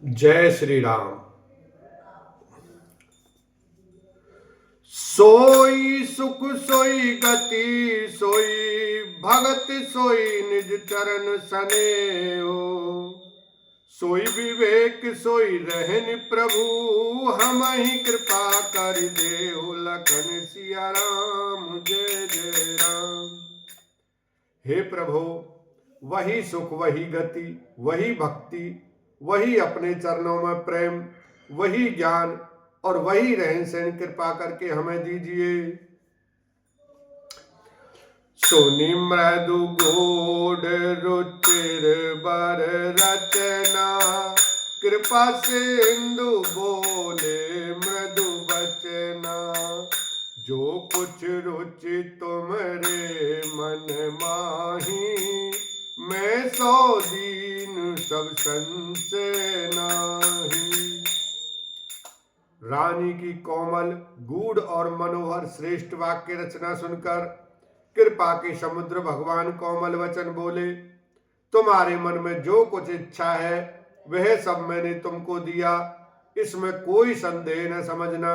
जय श्री राम। सोई सुख सोई गति सोई भगत सोई निज चरण सनेहो। सोई विवेक सोई रहन प्रभु हम ही कृपा कर देहु। लखन सिया राम जय जय राम। हे प्रभु, वही सुख वही गति वही भक्ति वही अपने चरणों में प्रेम वही ज्ञान और वही रहन सहन कृपा करके हमें दीजिए। सोनी मृदु गोड रुचिर बर रचना कृपा सिंधु बोले मृदु बचना। जो कुछ रुचि तुमरे मन माही मैं सौ दीन सब संशय नाही। रानी की कोमल गूढ़ और मनोहर श्रेष्ठ वाक्य रचना सुनकर कृपा के समुद्र भगवान कोमल वचन बोले, तुम्हारे मन में जो कुछ इच्छा है वह सब मैंने तुमको दिया, इसमें कोई संदेह न समझना।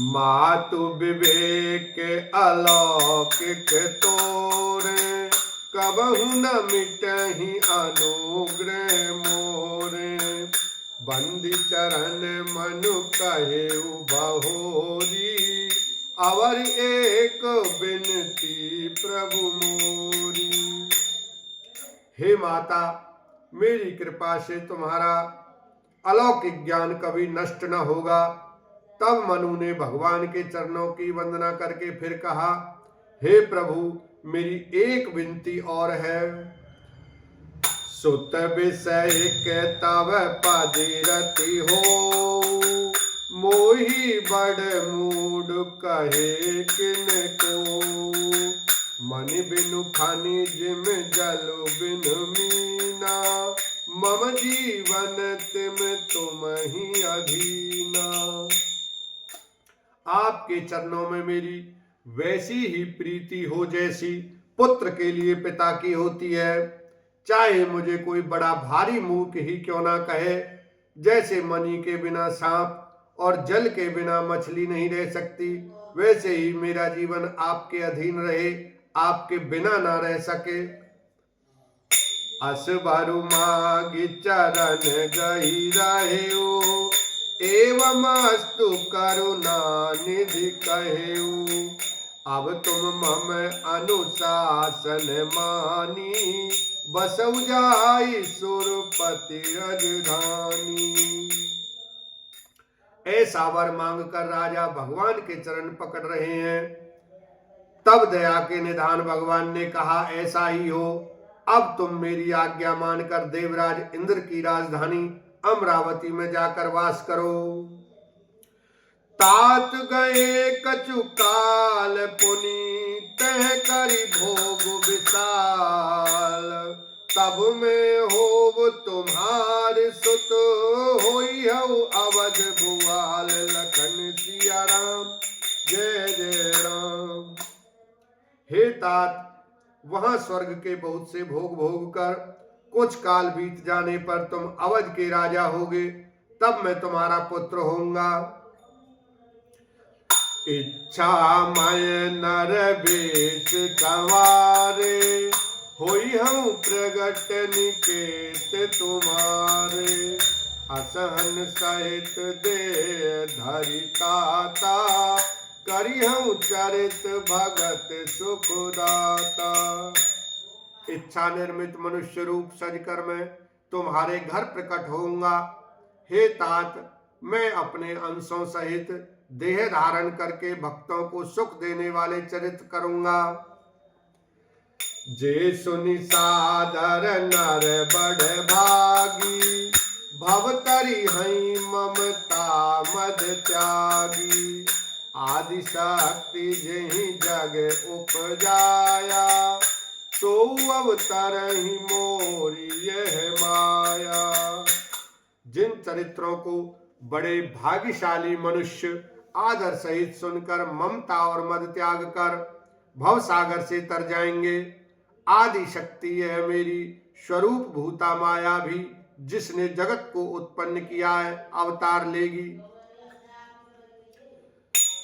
मातु विवेक अलौकिक तोरे कबहु न मिटहि अनुग्रह मोरे। बंदी चरण मनु कहे बहोरी अवर एक बिनती प्रभु मोरी। हे माता, मेरी कृपा से तुम्हारा अलौकिक ज्ञान कभी नष्ट न होगा। तब मनु ने भगवान के चरणों की वंदना करके फिर कहा, हे प्रभु, मेरी एक विनती और है। सुत विषय के तव पदिरति हो मोही बड़ मूड कहे किन को। मन बिनु खानी जिम जल बिनु मीना मम जीवन तिम तुम ही अधीना। आपके चरणों में मेरी वैसी ही प्रीति हो जैसी पुत्र के लिए पिता की होती है। चाहे मुझे कोई बड़ा भारी मूर्ख ही क्यों ना कहे, जैसे मणि के बिना सांप और जल के बिना मछली नहीं रह सकती, वैसे ही मेरा जीवन आपके अधीन रहे, आपके बिना ना रह सके। असबरु मागी चरण गही रहे एवं अस्तु करुणा निधि कहेऊ। अब तुम मम अनुशासन मानी बसौ जाई सुरपति राजधानी। ऐसा वर मांग कर राजा भगवान के चरण पकड़ रहे हैं। तब दया के निधान भगवान ने कहा, ऐसा ही हो। अब तुम मेरी आज्ञा मानकर देवराज इंद्र की राजधानी अमरावती में जाकर वास करो। तात गए कछु काल पुनि तह करी भोग विशाल। तब में होव तुम्हारे सुत होई हऊ अवध भुआल। लखन सिया राम जय जय राम। हे तात, वहां स्वर्ग के बहुत से भोग भोग कर कुछ काल बीत जाने पर तुम अवध के राजा होगे, तब मैं तुम्हारा पुत्र होऊंगा। इच्छा मय नर बेश सवारे होई हम प्रगट निकेत तुम्हारे। असहन सहित दे धरिताता करी हम चरित भगत सुखदाता। इच्छा निर्मित मनुष्य रूप सजकर मैं तुम्हारे घर प्रकट होऊंगा। हे तात, मैं अपने अंशों सहित देह धारण करके भक्तों को सुख देने वाले चरित्र करूंगा। जे सुनि सादर नर बड़ भागी भवतरी हई ममता मद त्यागी। आदि शक्ति जहि जग उपजाया तो अवतर ही मोरी यह माया। जिन चरित्रों को बड़े भाग्यशाली मनुष्य आदर सहित सुनकर ममता और मद त्याग कर भव सागर से तर जाएंगे, आदि शक्ति यह मेरी स्वरूप भूता माया भी जिसने जगत को उत्पन्न किया है अवतार लेगी।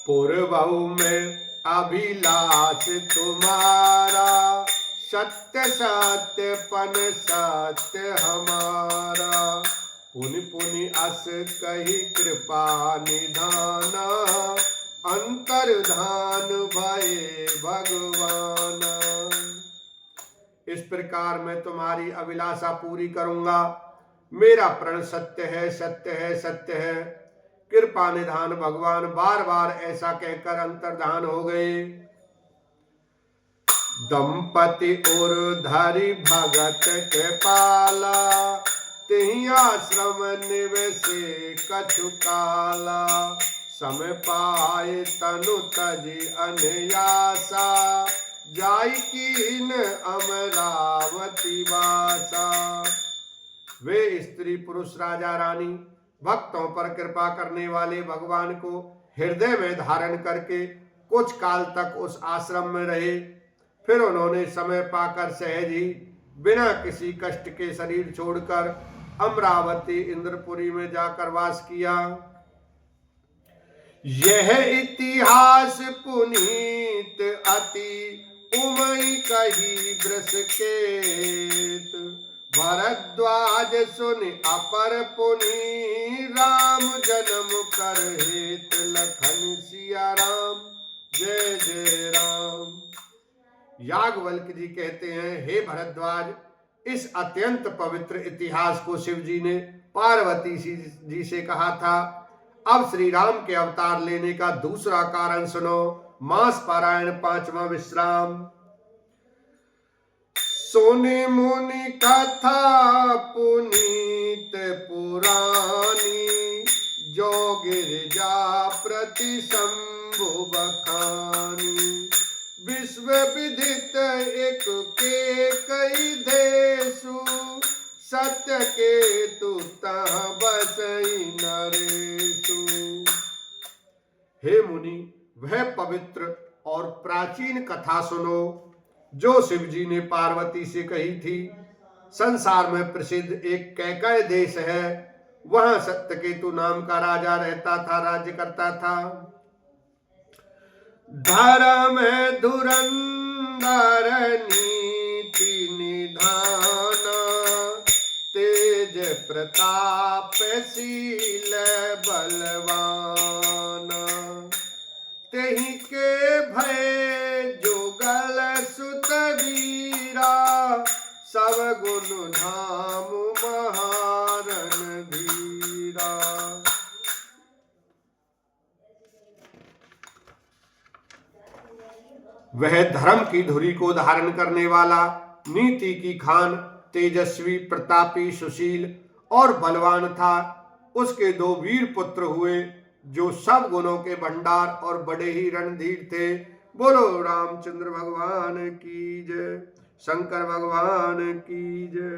पूर्वहु में अभिलाष तुम्हारा, सत्य सत्य पन सत्य हमारा। पुनि पुनि अस कही कृपा निधाना, अंतर्धान भये भगवान। इस प्रकार मैं तुम्हारी अभिलाषा पूरी करूंगा। मेरा प्रण सत्य है, सत्य है, सत्य है। कृपा निधान भगवान बार बार ऐसा कहकर अंतर्धान हो गए। दंपति उर्धरि भगत कृपाला, तिहि आश्रम निवसे कछु काला। समय पाए तनु तजि अनयासा, जाय कीन अमरावती वासा। वे स्त्री पुरुष राजा रानी भक्तों पर कृपा करने वाले भगवान को हृदय में धारण करके कुछ काल तक उस आश्रम में रहे। फिर उन्होंने समय पाकर सहज ही बिना किसी कष्ट के शरीर छोड़कर अमरावती इंद्रपुरी में जाकर वास किया। यह इतिहास पुनीत अति उमई कही वृषकेत। भरद्वाज सुनि अपर पुनि, राम जन्म कर हेत लखन सिया राम। जय जय राम। याज्ञवल्क्य जी कहते हैं, हे भरद्वाज, इस अत्यंत पवित्र इतिहास को शिव जी ने पार्वती जी से कहा था। अब श्री राम के अवतार लेने का दूसरा कारण सुनो। मास पारायण पांचवा विश्राम। सोने मुनि कथा पुनीत पुरानी, जो गिरजा प्रति शंभु बखानी। विश्व विदित एक के कई देशु, सत्य के तु तह बसई नरेशु। हे मुनि, वह पवित्र और प्राचीन कथा सुनो जो शिव जी ने पार्वती से कही थी। संसार में प्रसिद्ध एक कैकय देश है, वहां सत्यकेतु नाम का राजा रहता था, राज्य करता था। धर्म धुरंधर नीति निधान, तेज प्रतापशील बलवान। तेहि के भय जुगल सुत वीरा, सब गुण धाम महारन धीरा। वह धर्म की धुरी को धारण करने वाला, नीति की खान, तेजस्वी, प्रतापी, सुशील और बलवान था। उसके 2 वीर पुत्र हुए जो सब गुणों के भंडार और बड़े ही रणधीर थे। बोलो रामचंद्र भगवान की जय, शंकर भगवान की जय।